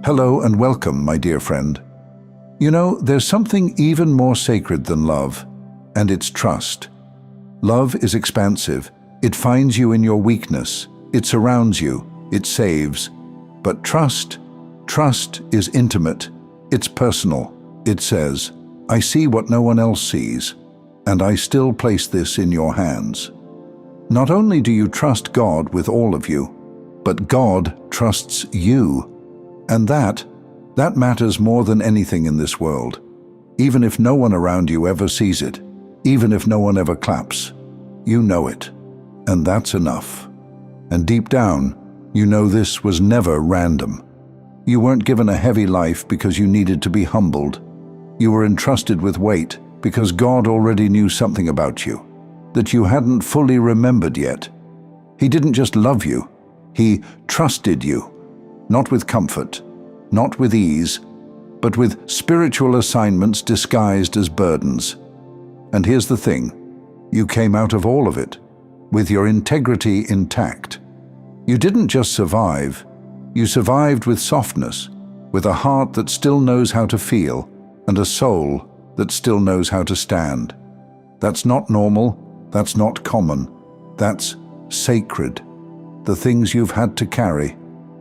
Hello and welcome, my dear friend. You know, there's something even more sacred than love, and it's trust. Love is expansive. It finds you in your weakness. It surrounds you. It saves. But trust is intimate. It's personal. It says, I see what no one else sees, and I still place this in your hands. Not only do you trust God with all of you, but God trusts you. And that matters more than anything in this world. Even if no one around you ever sees it, even if no one ever claps, you know it. And that's enough. And deep down, you know this was never random. You weren't given a heavy life because you needed to be humbled. You were entrusted with weight because God already knew something about you that you hadn't fully remembered yet. He didn't just love you, He trusted you. Not with comfort, not with ease, but with spiritual assignments disguised as burdens. And here's the thing, you came out of all of it, with your integrity intact. You didn't just survive, you survived with softness, with a heart that still knows how to feel, and a soul that still knows how to stand. That's not normal, that's not common, that's sacred. The things you've had to carry,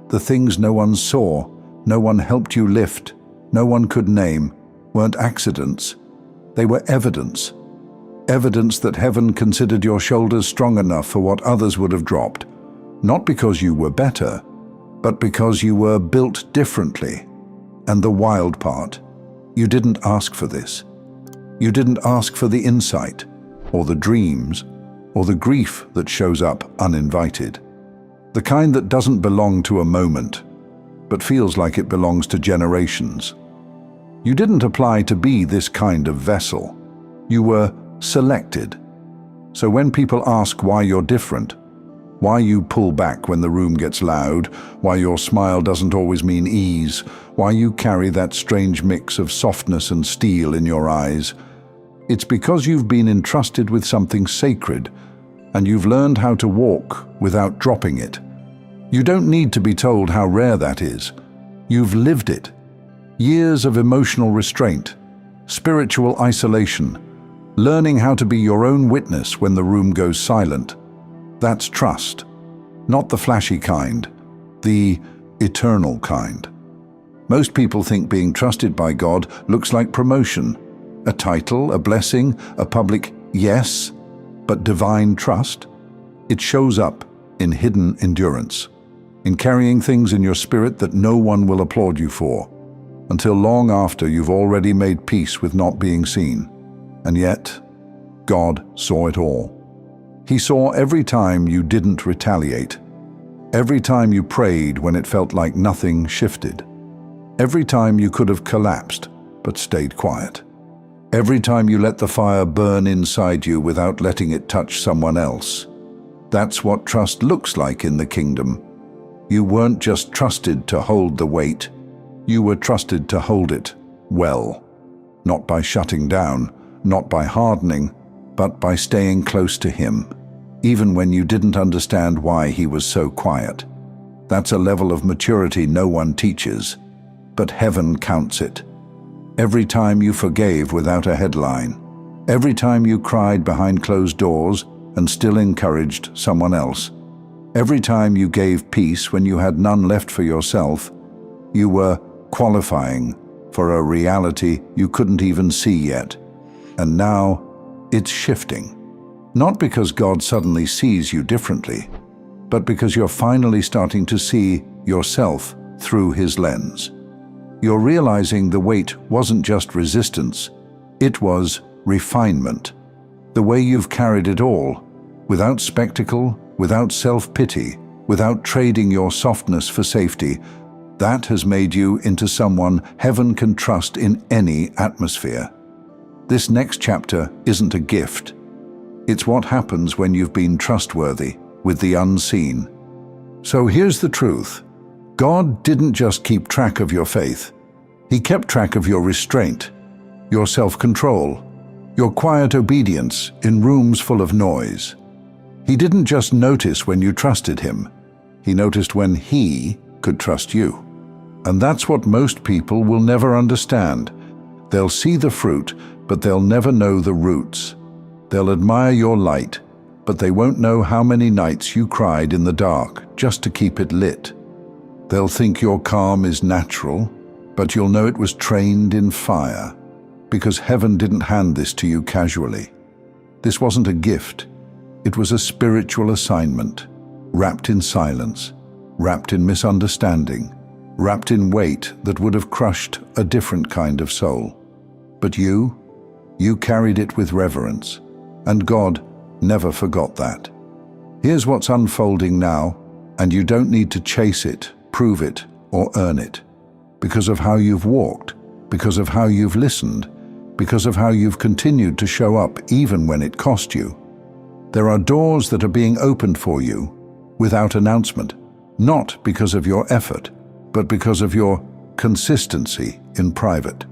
the things no one saw, no one helped you lift, no one could name, weren't accidents. They were evidence. Evidence that heaven considered your shoulders strong enough for what others would have dropped. Not because you were better, but because you were built differently. And the wild part, you didn't ask for this. You didn't ask for the insight, or the dreams, or the grief that shows up uninvited. The kind that doesn't belong to a moment, but feels like it belongs to generations. You didn't apply to be this kind of vessel. You were selected. So when people ask why you're different, why you pull back when the room gets loud, why your smile doesn't always mean ease, why you carry that strange mix of softness and steel in your eyes, it's because you've been entrusted with something sacred, and you've learned how to walk without dropping it. You don't need to be told how rare that is. You've lived it. Years of emotional restraint, spiritual isolation, learning how to be your own witness when the room goes silent. That's trust. Not the flashy kind, the eternal kind. Most people think being trusted by God looks like promotion, a title, a blessing, a public yes. But divine trust, it shows up in hidden endurance, in carrying things in your spirit that no one will applaud you for, until long after you've already made peace with not being seen. And yet, God saw it all. He saw every time you didn't retaliate, every time you prayed when it felt like nothing shifted, every time you could have collapsed but stayed quiet. Every time you let the fire burn inside you without letting it touch someone else. That's what trust looks like in the kingdom. You weren't just trusted to hold the weight, you were trusted to hold it well. Not by shutting down, not by hardening, but by staying close to Him, even when you didn't understand why He was so quiet. That's a level of maturity no one teaches, but heaven counts it. Every time you forgave without a headline, every time you cried behind closed doors and still encouraged someone else, every time you gave peace when you had none left for yourself, you were qualifying for a reality you couldn't even see yet. And now it's shifting. Not because God suddenly sees you differently, but because you're finally starting to see yourself through His lens. You're realizing the weight wasn't just resistance, it was refinement. The way you've carried it all, without spectacle, without self-pity, without trading your softness for safety, that has made you into someone heaven can trust in any atmosphere. This next chapter isn't a gift. It's what happens when you've been trustworthy with the unseen. So here's the truth. God didn't just keep track of your faith. He kept track of your restraint, your self-control, your quiet obedience in rooms full of noise. He didn't just notice when you trusted Him. He noticed when He could trust you. And that's what most people will never understand. They'll see the fruit, but they'll never know the roots. They'll admire your light, but they won't know how many nights you cried in the dark just to keep it lit. They'll think your calm is natural, but you'll know it was trained in fire, because heaven didn't hand this to you casually. This wasn't a gift. It was a spiritual assignment, wrapped in silence, wrapped in misunderstanding, wrapped in weight that would have crushed a different kind of soul. But you carried it with reverence, and God never forgot that. Here's what's unfolding now, and you don't need to chase it, prove it, or earn it. Because of how you've walked, because of how you've listened, because of how you've continued to show up even when it cost you. There are doors that are being opened for you without announcement, not because of your effort, but because of your consistency in private.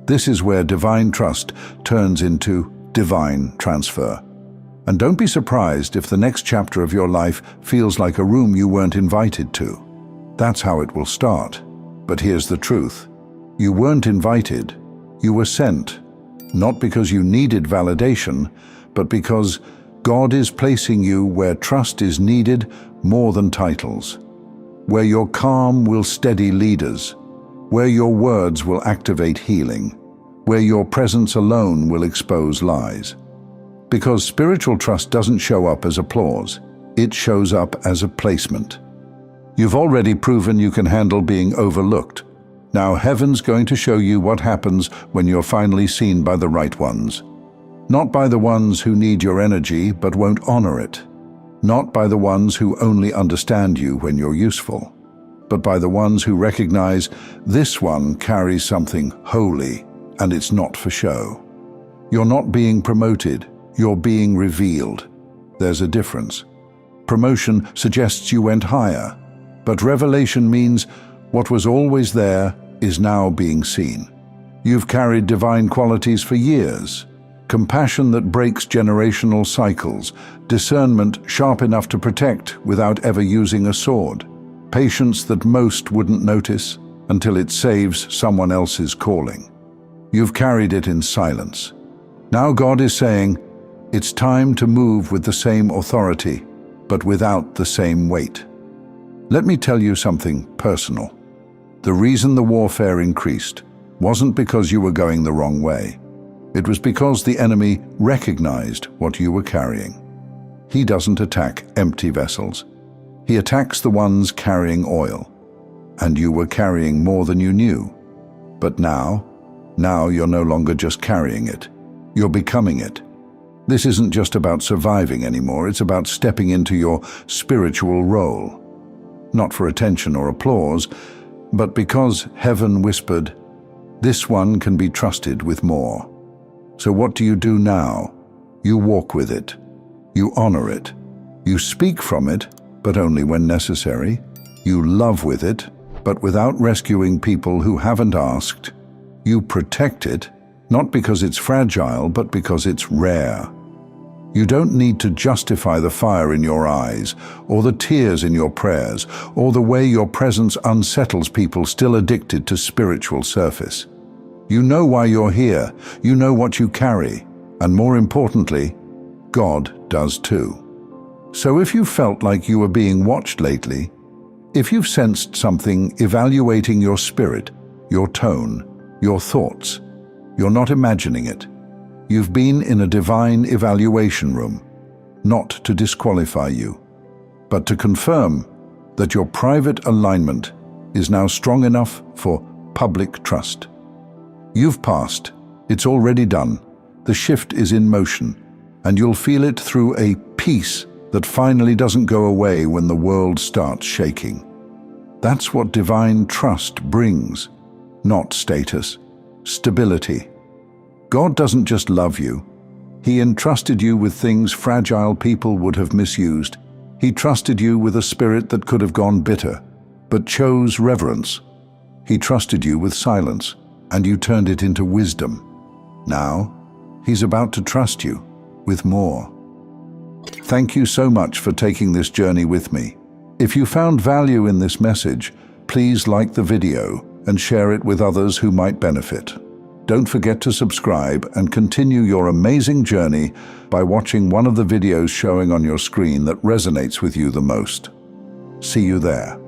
This is where divine trust turns into divine transfer. And don't be surprised if the next chapter of your life feels like a room you weren't invited to. That's how it will start. But here's the truth. You weren't invited, you were sent. Not because you needed validation, but because God is placing you where trust is needed more than titles. Where your calm will steady leaders, where your words will activate healing, where your presence alone will expose lies. Because spiritual trust doesn't show up as applause, it shows up as a placement. You've already proven you can handle being overlooked. Now heaven's going to show you what happens when you're finally seen by the right ones. Not by the ones who need your energy but won't honor it. Not by the ones who only understand you when you're useful, but by the ones who recognize this one carries something holy and it's not for show. You're not being promoted, you're being revealed. There's a difference. Promotion suggests you went higher, but revelation means what was always there is now being seen. You've carried divine qualities for years. Compassion that breaks generational cycles, discernment sharp enough to protect without ever using a sword, patience that most wouldn't notice until it saves someone else's calling. You've carried it in silence. Now God is saying, it's time to move with the same authority, but without the same weight. Let me tell you something personal. The reason the warfare increased wasn't because you were going the wrong way. It was because the enemy recognized what you were carrying. He doesn't attack empty vessels. He attacks the ones carrying oil. And you were carrying more than you knew. But now you're no longer just carrying it. You're becoming it. This isn't just about surviving anymore, it's about stepping into your spiritual role. Not for attention or applause, but because heaven whispered, this one can be trusted with more. So what do you do now? You walk with it. You honor it. You speak from it, but only when necessary. You love with it, but without rescuing people who haven't asked. You protect it, not because it's fragile, but because it's rare. You don't need to justify the fire in your eyes, or the tears in your prayers, or the way your presence unsettles people still addicted to spiritual surface. You know why you're here, you know what you carry, and more importantly, God does too. So if you felt like you were being watched lately, if you've sensed something evaluating your spirit, your tone, your thoughts, you're not imagining it. You've been in a divine evaluation room, not to disqualify you, but to confirm that your private alignment is now strong enough for public trust. You've passed. It's already done. The shift is in motion, and you'll feel it through a peace that finally doesn't go away when the world starts shaking. That's what divine trust brings, not status, stability. God doesn't just love you. He entrusted you with things fragile people would have misused. He trusted you with a spirit that could have gone bitter, but chose reverence. He trusted you with silence, and you turned it into wisdom. Now, He's about to trust you with more. Thank you so much for taking this journey with me. If you found value in this message, please please like the video and share it with others who might benefit. Don't forget to subscribe and continue your amazing journey by watching one of the videos showing on your screen that resonates with you the most. See you there.